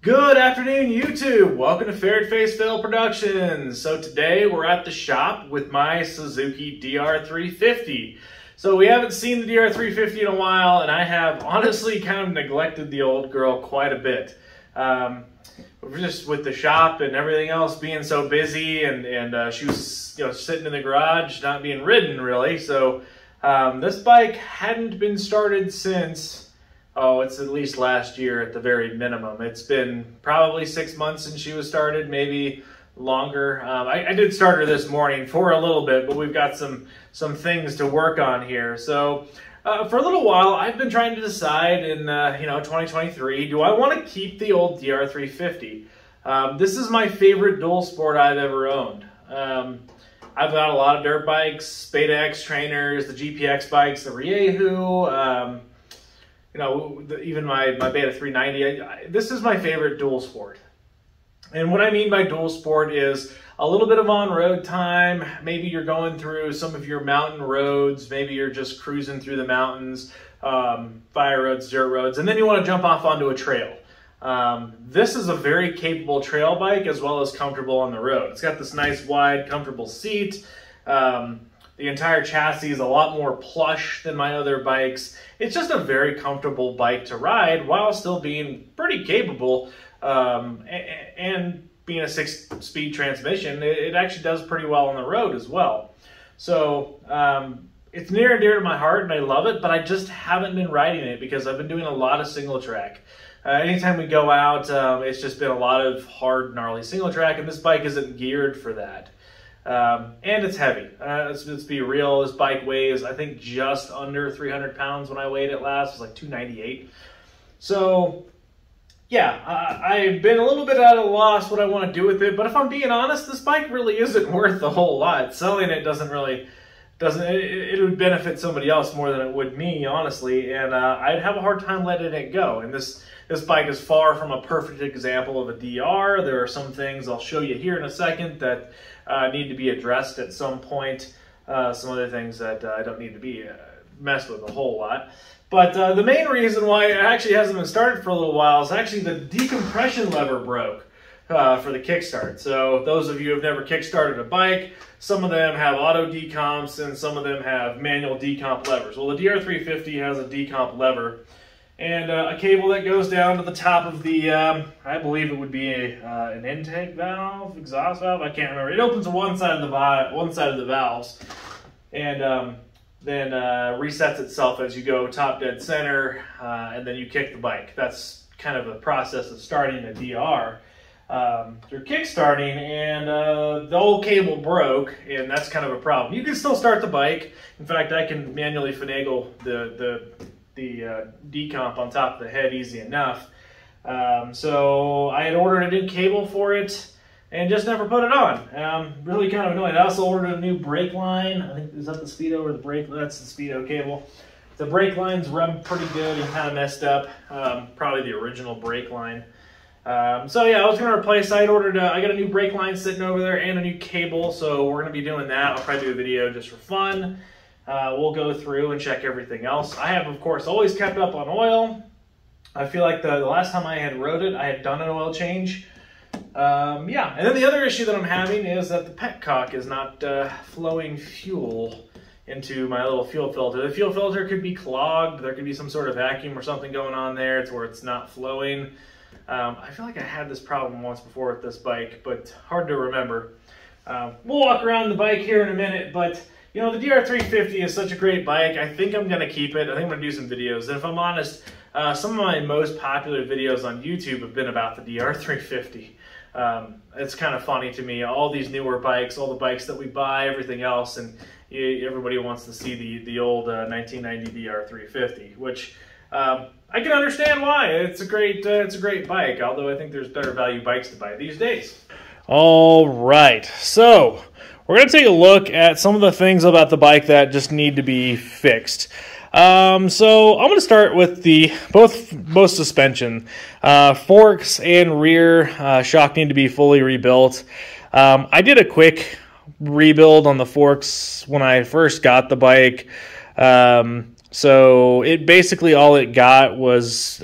Good afternoon, YouTube. Welcome to Ferret Face Fail Productions. So today we're at the shop with my Suzuki DR350. So we haven't seen the DR350 in a while, and I have honestly kind of neglected the old girl quite a bit. We're just with the shop and everything else being so busy, and she was sitting in the garage, not being ridden really. So this bike hadn't been started since, it's at least last year at the very minimum. It's been probably 6 months since she was started, maybe longer. I did start her this morning for a little bit, but we've got some things to work on here. So for a little while, I've been trying to decide in 2023, do I want to keep the old DR350? This is my favorite dual sport I've ever owned. I've got a lot of dirt bikes, Beta X trainers, the GPX bikes, the Riehu, even my Beta 390. This is my favorite dual sport. And what I mean by dual sport is a little bit of on-road time. Maybe you're going through some of your mountain roads. Maybe you're just cruising through the mountains, fire roads, dirt roads, and then you want to jump off onto a trail. This is a very capable trail bike as well as comfortable on the road. It's got this nice wide comfortable seat. The entire chassis is a lot more plush than my other bikes. It's just a very comfortable bike to ride while still being pretty capable, and being a 6-speed transmission, it actually does pretty well on the road as well. So it's near and dear to my heart and I love it, but I just haven't been riding it because I've been doing a lot of single track. Anytime we go out, it's just been a lot of hard, gnarly single track, and this bike isn't geared for that. And it's heavy. Let's be real. This bike weighs, I think, just under 300 pounds. When I weighed it last, it was like 298. So, yeah, I've been a little bit at a loss what I want to do with it. But if I'm being honest, this bike really isn't worth a whole lot. Selling it it would benefit somebody else more than it would me, honestly. And I'd have a hard time letting it go. And this bike is far from a perfect example of a DR. There are some things I'll show you here in a second that need to be addressed at some point. Some other things that I don't need to be messed with a whole lot. But the main reason why it actually hasn't been started for a little while is actually the decompression lever broke for the kickstart. So those of you who have never kickstarted a bike, some of them have auto decomps and some of them have manual decomp levers. Well, the DR350 has a decomp lever and a cable that goes down to the top of the, I believe it would be an intake valve, exhaust valve, I can't remember. It opens to one side of the valves, and then resets itself as you go top dead center, and then you kick the bike. That's kind of the process of starting a DR. You're kickstarting, and the old cable broke, and that's kind of a problem. You can still start the bike. In fact, I can manually finagle the decomp on top of the head easy enough. So I had ordered a new cable for it and just never put it on. Really kind of annoying. I also ordered a new brake line. I think, is that the Speedo or the brake? That's the Speedo cable. The brake line's run pretty good and kind of messed up. Probably the original brake line. So yeah, I was going to replace, I got a new brake line sitting over there and a new cable, so we're going to be doing that. I'll probably do a video just for fun. We'll go through and check everything else. I have, of course, always kept up on oil. I feel like the last time I had rode it, I had done an oil change. Yeah, and then the other issue that I'm having is that the petcock is not flowing fuel into my little fuel filter. The fuel filter could be clogged. There could be some sort of vacuum or something going on there. It's where it's not flowing. I feel like I had this problem once before with this bike, but hard to remember. We'll walk around the bike here in a minute, but the DR350 is such a great bike. I think I'm going to keep it. I think I'm going to do some videos. And if I'm honest, some of my most popular videos on YouTube have been about the DR350. It's kind of funny to me. All these newer bikes, all the bikes that we buy, everything else, and everybody wants to see the old 1990 DR350, which I can understand why. It's a great bike, although I think there's better value bikes to buy these days. All right, so we're going to take a look at some of the things about the bike that just need to be fixed. So I'm going to start with both suspension. Forks and rear shock need to be fully rebuilt. I did a quick rebuild on the forks when I first got the bike. So it basically, all it got was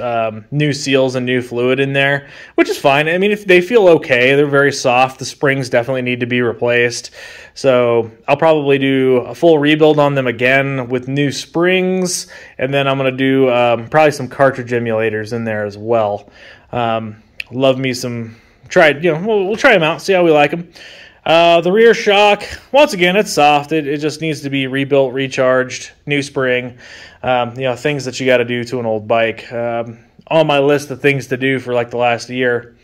new seals and new fluid in there, which is fine. I mean, if they feel okay, they're very soft. The springs definitely need to be replaced. So I'll probably do a full rebuild on them again with new springs, and then I'm going to do probably some cartridge emulators in there as well. Love me some, we'll try them out, see how we like them. The rear shock, once again, it's soft. It just needs to be rebuilt, recharged, new spring, things that you got to do to an old bike. On my list of things to do for like the last year.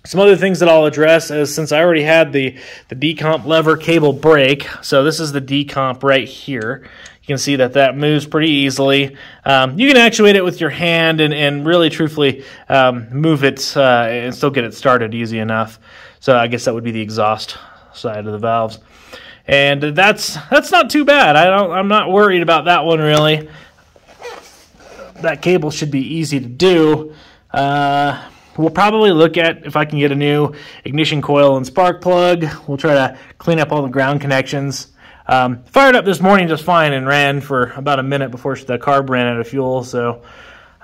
Some other things that I'll address is, since I already had the decomp lever cable brake, so this is the decomp right here. You can see that moves pretty easily. You can actuate it with your hand and really truthfully move it and still get it started easy enough. So I guess that would be the exhaust side of the valves. And that's not too bad. I'm not worried about that one really. That cable should be easy to do. We'll probably look at if I can get a new ignition coil and spark plug. We'll try to clean up all the ground connections. Fired up this morning just fine and ran for about a minute before the carb ran out of fuel, so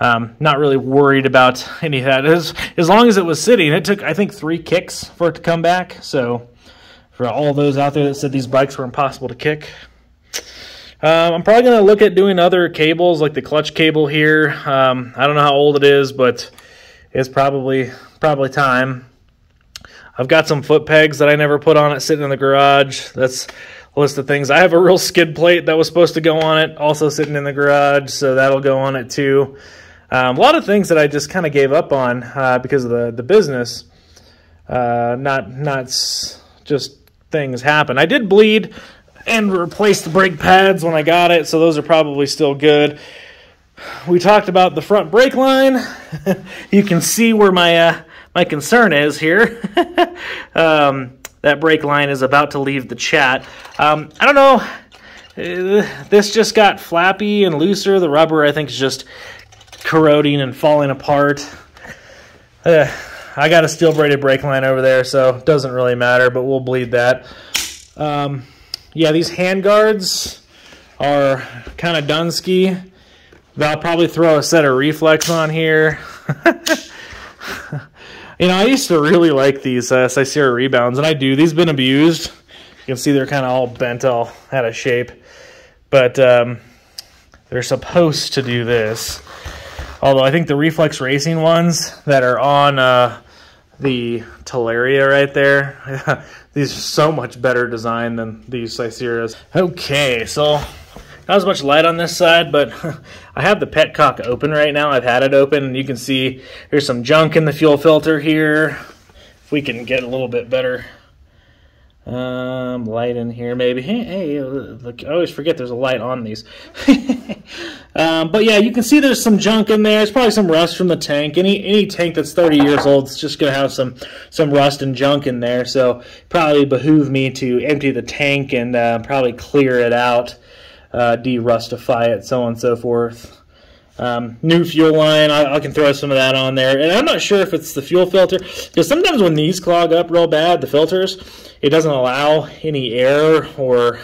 not really worried about any of that. As long as it was sitting, it took, I think, 3 kicks for it to come back, so for all those out there that said these bikes were impossible to kick. I'm probably going to look at doing other cables, like the clutch cable here. I don't know how old it is, but it's probably time. I've got some foot pegs that I never put on it sitting in the garage. That's a list of things. I have a real skid plate that was supposed to go on it, also sitting in the garage, so that'll go on it too. A lot of things that I just kind of gave up on because of the business. Not just things happen. I did bleed and replace the brake pads when I got it, so those are probably still good. We talked about the front brake line. You can see where my concern is here. That brake line is about to leave the chat. I don't know. This just got flappy and looser. The rubber, I think, is just corroding and falling apart. I got a steel braided brake line over there, so it doesn't really matter, but we'll bleed that. Yeah, these hand guards are kind of Dunsky. I'll probably throw a set of Reflex on here. I used to really like these Sicera rebounds, and I do. These have been abused. You can see they're kind of all bent, all out of shape. But they're supposed to do this. Although I think the Reflex Racing ones that are on the Teleria right there, these are so much better design than these Siceras. Okay, so not as much light on this side, but I have the petcock open right now. I've had it open, and you can see there's some junk in the fuel filter here. If we can get a little bit better light in here, maybe. Hey, look, I always forget there's a light on these. But yeah, you can see there's some junk in there. There's probably some rust from the tank. Any tank that's 30 years old is just going to have some rust and junk in there. So probably behoove me to empty the tank and probably clear it out. De-rustify it, so on and so forth. New fuel line, I can throw some of that on there. And I'm not sure if it's the fuel filter, because sometimes when these clog up real bad, the filters, it doesn't allow any air or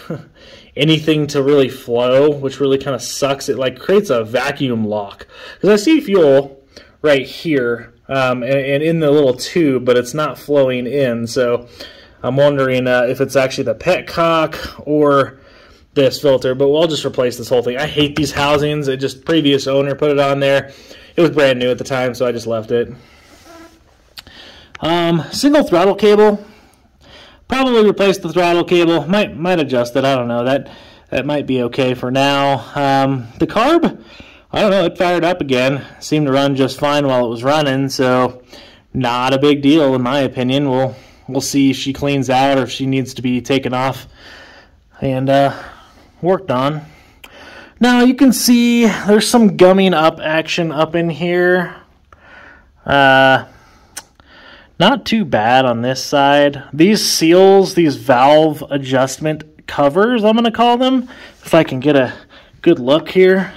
anything to really flow, which really kind of sucks. It like creates a vacuum lock. Because I see fuel right here and in the little tube, but it's not flowing in. So I'm wondering if it's actually the petcock or this filter, but we'll just replace this whole thing. I hate these housings. It just, previous owner put it on there. It was brand new at the time, so I just left it. Single throttle cable. Probably replace the throttle cable. Might adjust it. I don't know. That might be okay for now. The carb, I don't know. It fired up again. Seemed to run just fine while it was running, so not a big deal in my opinion. We'll see if she cleans out or if she needs to be taken off and worked on. Now you can see there's some gumming up action up in here. Not too bad on this side. These seals, these valve adjustment covers, I'm going to call them, if I can get a good look here.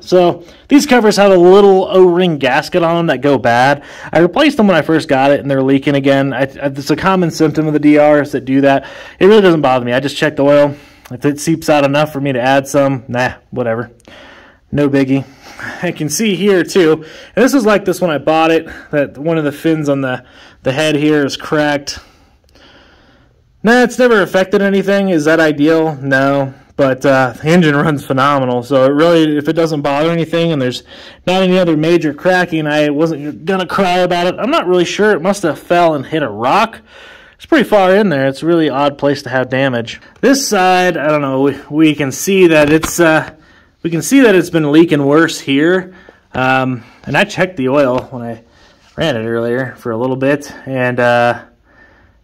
So these covers have a little O-ring gasket on them that go bad. I replaced them when I first got it, and they're leaking again. It's a common symptom of the DRs that do that. It really doesn't bother me. I just check the oil. If it seeps out enough for me to add some, nah, whatever. No biggie. I can see here too, and this is like this when I bought it, that one of the fins on the head here is cracked. Nah, it's never affected anything. Is that ideal? No. But the engine runs phenomenal, so it really, if it doesn't bother anything and there's not any other major cracking, I wasn't going to cry about it. I'm not really sure. It must have fell and hit a rock. It's pretty far in there. It's a really odd place to have damage. This side, I don't know, we can see that it's been leaking worse here. And I checked the oil when I ran it earlier for a little bit, and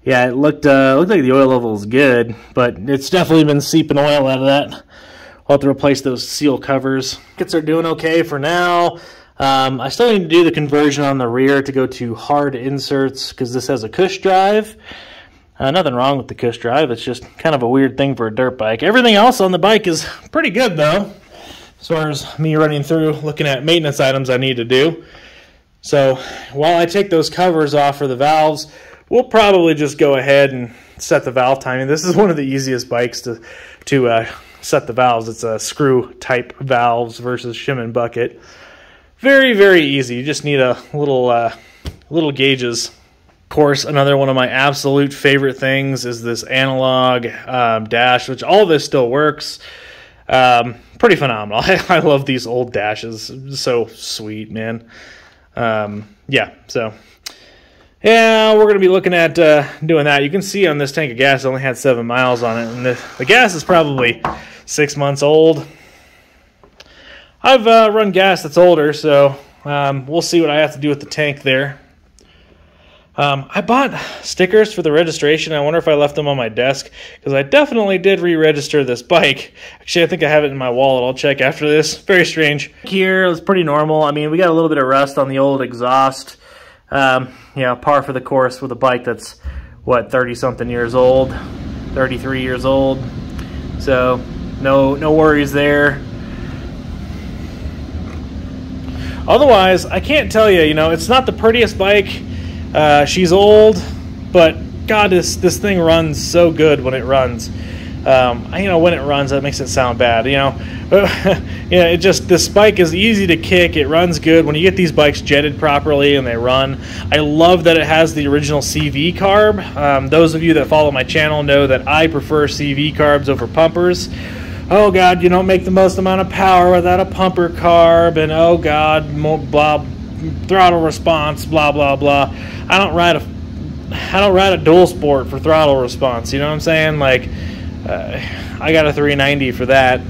yeah, it looked like the oil level is good, but it's definitely been seeping oil out of that. I'll have to replace those seal covers. Kits are doing okay for now. I still need to do the conversion on the rear to go to hard inserts because this has a cush drive. Nothing wrong with the cush drive. It's just kind of a weird thing for a dirt bike. Everything else on the bike is pretty good though, as far as me running through looking at maintenance items I need to do. So while I take those covers off for the valves, we'll probably just go ahead and set the valve timing. This is one of the easiest bikes to set the valves. It's a screw type valves versus shim and bucket. Very, very easy. You just need a little gauges. Of course, another one of my absolute favorite things is this analog dash, which all of this still works. Pretty phenomenal. I love these old dashes. So sweet, man. Yeah, so yeah, we're going to be looking at doing that. You can see on this tank of gas, it only had 7 miles on it, and the gas is probably 6 months old. I've run gas that's older, so we'll see what I have to do with the tank there. I bought stickers for the registration. I wonder if I left them on my desk, because I definitely did re-register this bike. Actually, I think I have it in my wallet. I'll check after this. Very strange. Here, it's pretty normal. I mean, we got a little bit of rust on the old exhaust. Yeah, par for the course with a bike that's, what, 30-something years old, 33 years old. So, no worries there. Otherwise, I can't tell you, it's not the prettiest bike. She's old, but God, this thing runs so good when it runs. When it runs, that makes it sound bad, Yeah, this bike is easy to kick. It runs good when you get these bikes jetted properly and they run. I love that it has the original CV carb. Those of you that follow my channel know that I prefer CV carbs over pumpers. Oh God, you don't make the most amount of power without a pumper carb, and oh God, blah, throttle response, blah blah blah. I don't ride a dual sport for throttle response. You know what I'm saying? Like, I got a 390 for that.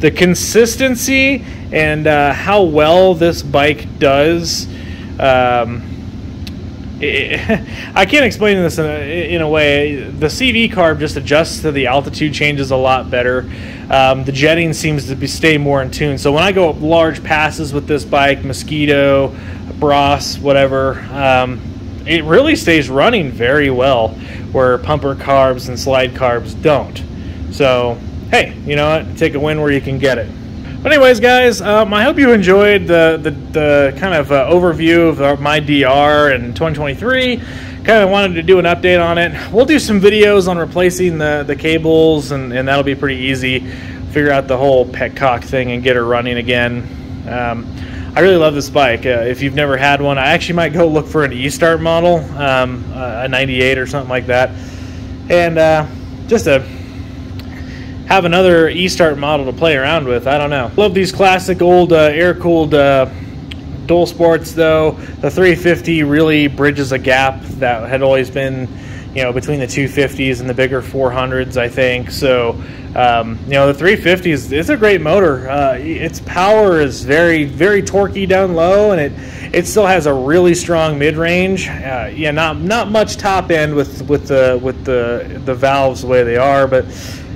The consistency and how well this bike does, I can't explain this in a way. The CV carb just adjusts to the altitude changes a lot better. The jetting seems to stay more in tune. So when I go up large passes with this bike, Mosquito, Bros, whatever, it really stays running very well, where pumper carbs and slide carbs don't. So, hey, you know what? Take a win where you can get it. But anyways, guys, I hope you enjoyed the kind of overview of my DR in 2023. Kind of wanted to do an update on it. We'll do some videos on replacing the cables, and that'll be pretty easy. Figure out the whole petcock thing and get her running again. I really love this bike. If you've never had one, I actually might go look for an E-Start model, a 98 or something like that, and just to have another E-Start model to play around with. I don't know. Love these classic old air-cooled dual sports, though. The 350 really bridges a gap that had always been, between the 250s and the bigger 400s, I think. So, the 350 is a great motor. Its power is very, very torquey down low, and it still has a really strong mid-range. Not much top end with the valves the way they are, but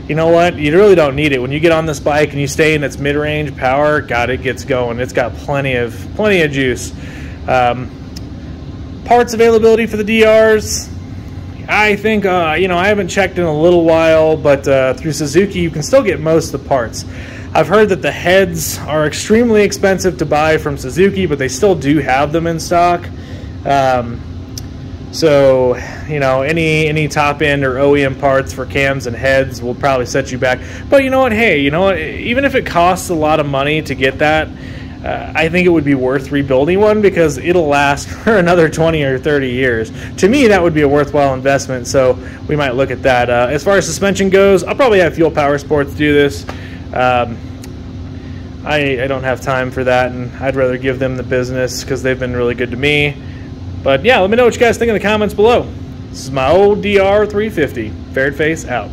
you know what? You really don't need it. When you get on this bike and you stay in its mid-range power, God, it gets going. It's got plenty of juice. Parts availability for the DRs, I think, I haven't checked in a little while, but through Suzuki, you can still get most of the parts. I've heard that the heads are extremely expensive to buy from Suzuki, but they still do have them in stock. So, you know, any top end or OEM parts for cams and heads will probably set you back. But you know what? Hey, you know what? Even if it costs a lot of money to get that, I think it would be worth rebuilding one because it'll last for another 20 or 30 years. To me, that would be a worthwhile investment, so we might look at that. As far as suspension goes, I'll probably have Fuel Power Sports do this. I don't have time for that, and I'd rather give them the business because they've been really good to me. But yeah, let me know what you guys think in the comments below. This is my old DR350. Fared Face out.